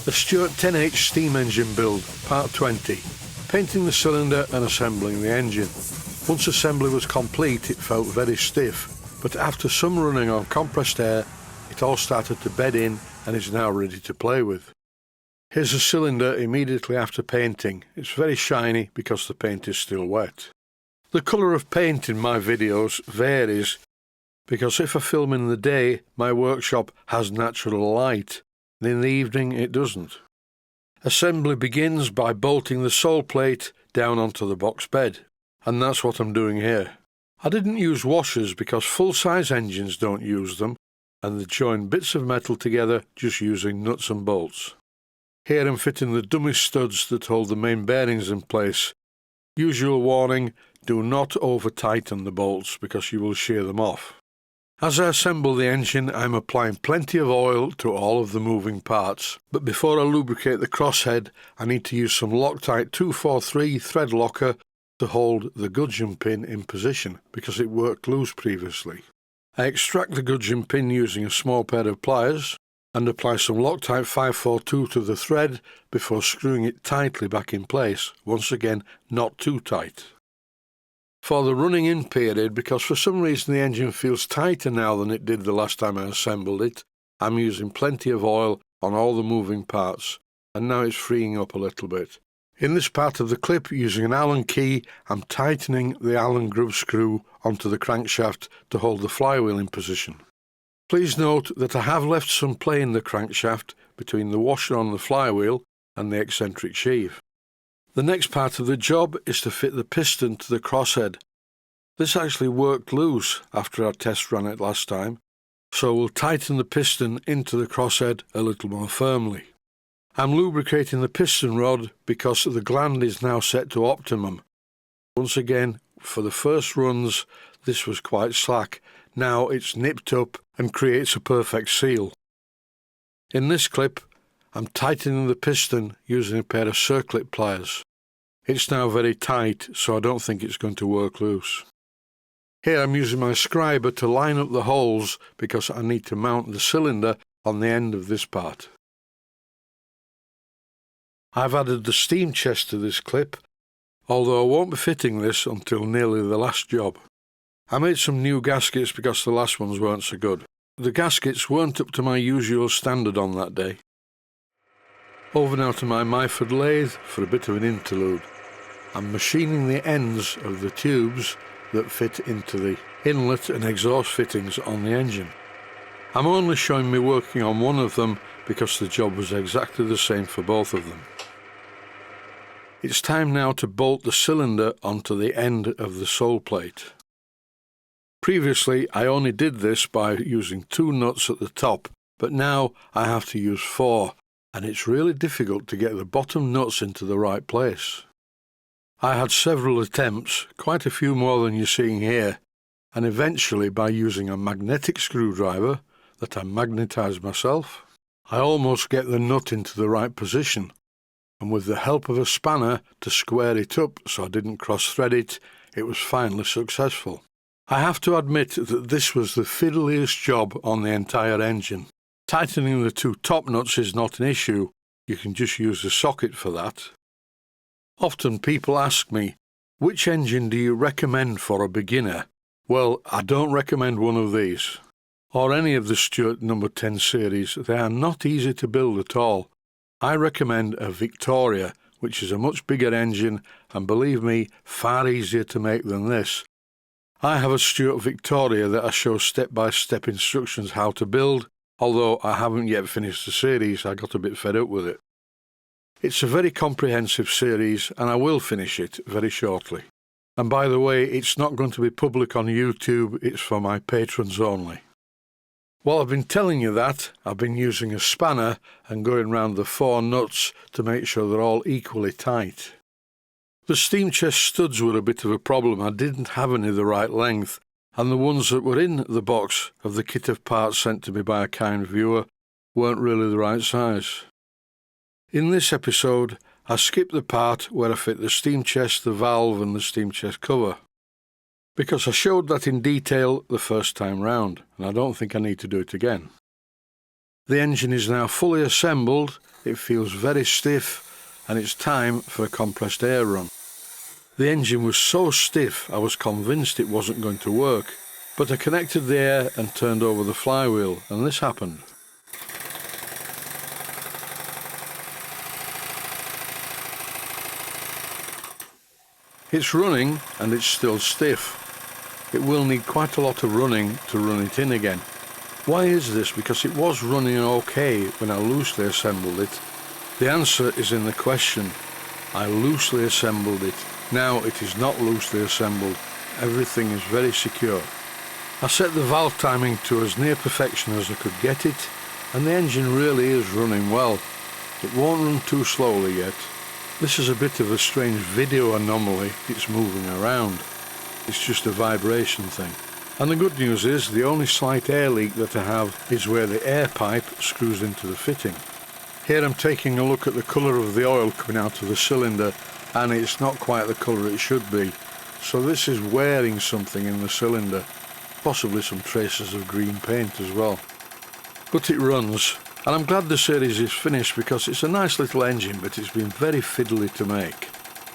The Stuart 10H steam engine build, part 20. Painting the cylinder and assembling the engine. Once assembly was complete, it felt very stiff, but after some running on compressed air, it all started to bed in and is now ready to play with. Here's a cylinder immediately after painting. It's very shiny because the paint is still wet. The colour of paint in my videos varies because if I film in the day, my workshop has natural light, and in the evening it doesn't. Assembly begins by bolting the sole plate down onto the box bed, and that's what I'm doing here. I didn't use washers because full-size engines don't use them, and they join bits of metal together just using nuts and bolts. Here I'm fitting the dummy studs that hold the main bearings in place. Usual warning, do not over-tighten the bolts because you will shear them off. As I assemble the engine, I'm applying plenty of oil to all of the moving parts, but before I lubricate the crosshead, I need to use some Loctite 243 thread locker to hold the gudgeon pin in position because it worked loose previously. I extract the gudgeon pin using a small pair of pliers and apply some Loctite 542 to the thread before screwing it tightly back in place, once again not too tight. For the running in period, because for some reason the engine feels tighter now than it did the last time I assembled it, I'm using plenty of oil on all the moving parts, and now it's freeing up a little bit. In this part of the clip, using an Allen key, I'm tightening the Allen groove screw onto the crankshaft to hold the flywheel in position. Please note that I have left some play in the crankshaft between the washer on the flywheel and the eccentric sheave. The next part of the job is to fit the piston to the crosshead. This actually worked loose after our test ran it last time, so we'll tighten the piston into the crosshead a little more firmly. I'm lubricating the piston rod because the gland is now set to optimum. Once again, for the first runs, this was quite slack. Now it's nipped up and creates a perfect seal. In this clip, I'm tightening the piston using a pair of circlip pliers. It's now very tight, so I don't think it's going to work loose. Here I'm using my scriber to line up the holes because I need to mount the cylinder on the end of this part. I've added the steam chest to this clip, although I won't be fitting this until nearly the last job. I made some new gaskets because the last ones weren't so good. The gaskets weren't up to my usual standard on that day. Over now to my Myford lathe for a bit of an interlude. I'm machining the ends of the tubes that fit into the inlet and exhaust fittings on the engine. I'm only showing me working on one of them because the job was exactly the same for both of them. It's time now to bolt the cylinder onto the end of the sole plate. Previously I only did this by using 2 nuts at the top, but now I have to use 4. And it's really difficult to get the bottom nuts into the right place. I had several attempts, quite a few more than you're seeing here, and eventually by using a magnetic screwdriver that I magnetised myself, I almost get the nut into the right position, and with the help of a spanner to square it up so I didn't cross-thread it, it was finally successful. I have to admit that this was the fiddliest job on the entire engine. Tightening the 2 top nuts is not an issue, you can just use a socket for that. Often people ask me, which engine do you recommend for a beginner? Well, I don't recommend one of these, or any of the Stuart No. 10 series. They are not easy to build at all. I recommend a Victoria, which is a much bigger engine and believe me, far easier to make than this. I have a Stuart Victoria that I show step-by-step instructions how to build. Although I haven't yet finished the series, I got a bit fed up with it. It's a very comprehensive series and I will finish it very shortly. And by the way, it's not going to be public on YouTube, it's for my patrons only. While I've been telling you that, I've been using a spanner and going round the 4 nuts to make sure they're all equally tight. The steam chest studs were a bit of a problem. I didn't have any the right length, and the ones that were in the box of the kit of parts sent to me by a kind viewer weren't really the right size. In this episode, I skipped the part where I fit the steam chest, the valve and the steam chest cover, because I showed that in detail the first time round, and I don't think I need to do it again. The engine is now fully assembled, it feels very stiff, and it's time for a compressed air run. The engine was so stiff I was convinced it wasn't going to work, but I connected the air and turned over the flywheel, and this happened. It's running and it's still stiff. It will need quite a lot of running to run it in again. Why is this? Because it was running okay when I loosely assembled it. The answer is in the question. I loosely assembled it. Now it is not loosely assembled. Everything is very secure. I set the valve timing to as near perfection as I could get it, and the engine really is running well. It won't run too slowly yet. This is a bit of a strange video anomaly. It's moving around. It's just a vibration thing. And the good news is the only slight air leak that I have is where the air pipe screws into the fitting. Here I'm taking a look at the colour of the oil coming out of the cylinder, and it's not quite the colour it should be. So this is wearing something in the cylinder, possibly some traces of green paint as well. But it runs, and I'm glad the series is finished because it's a nice little engine, but it's been very fiddly to make.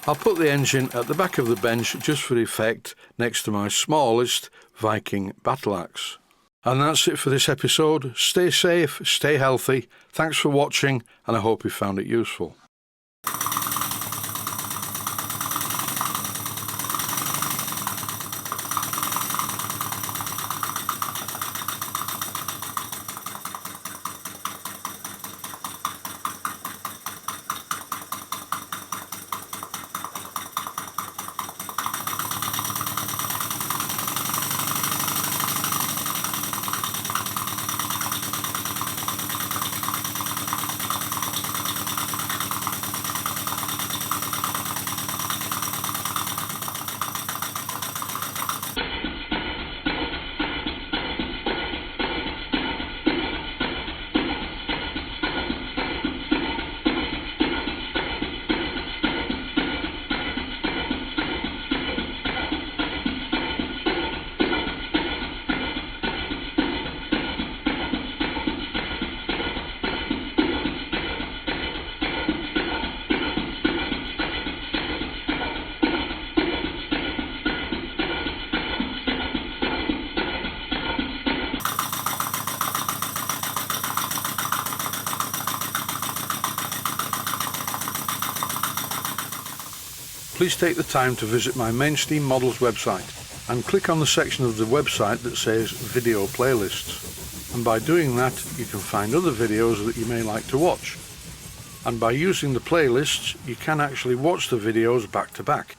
I'll put the engine at the back of the bench just for effect next to my smallest Viking battle axe. And that's it for this episode. Stay safe, stay healthy. Thanks for watching, and I hope you found it useful. Please take the time to visit my Mainsteam Models website and click on the section of the website that says Video Playlists. And by doing that, you can find other videos that you may like to watch. And by using the playlists, you can actually watch the videos back to back.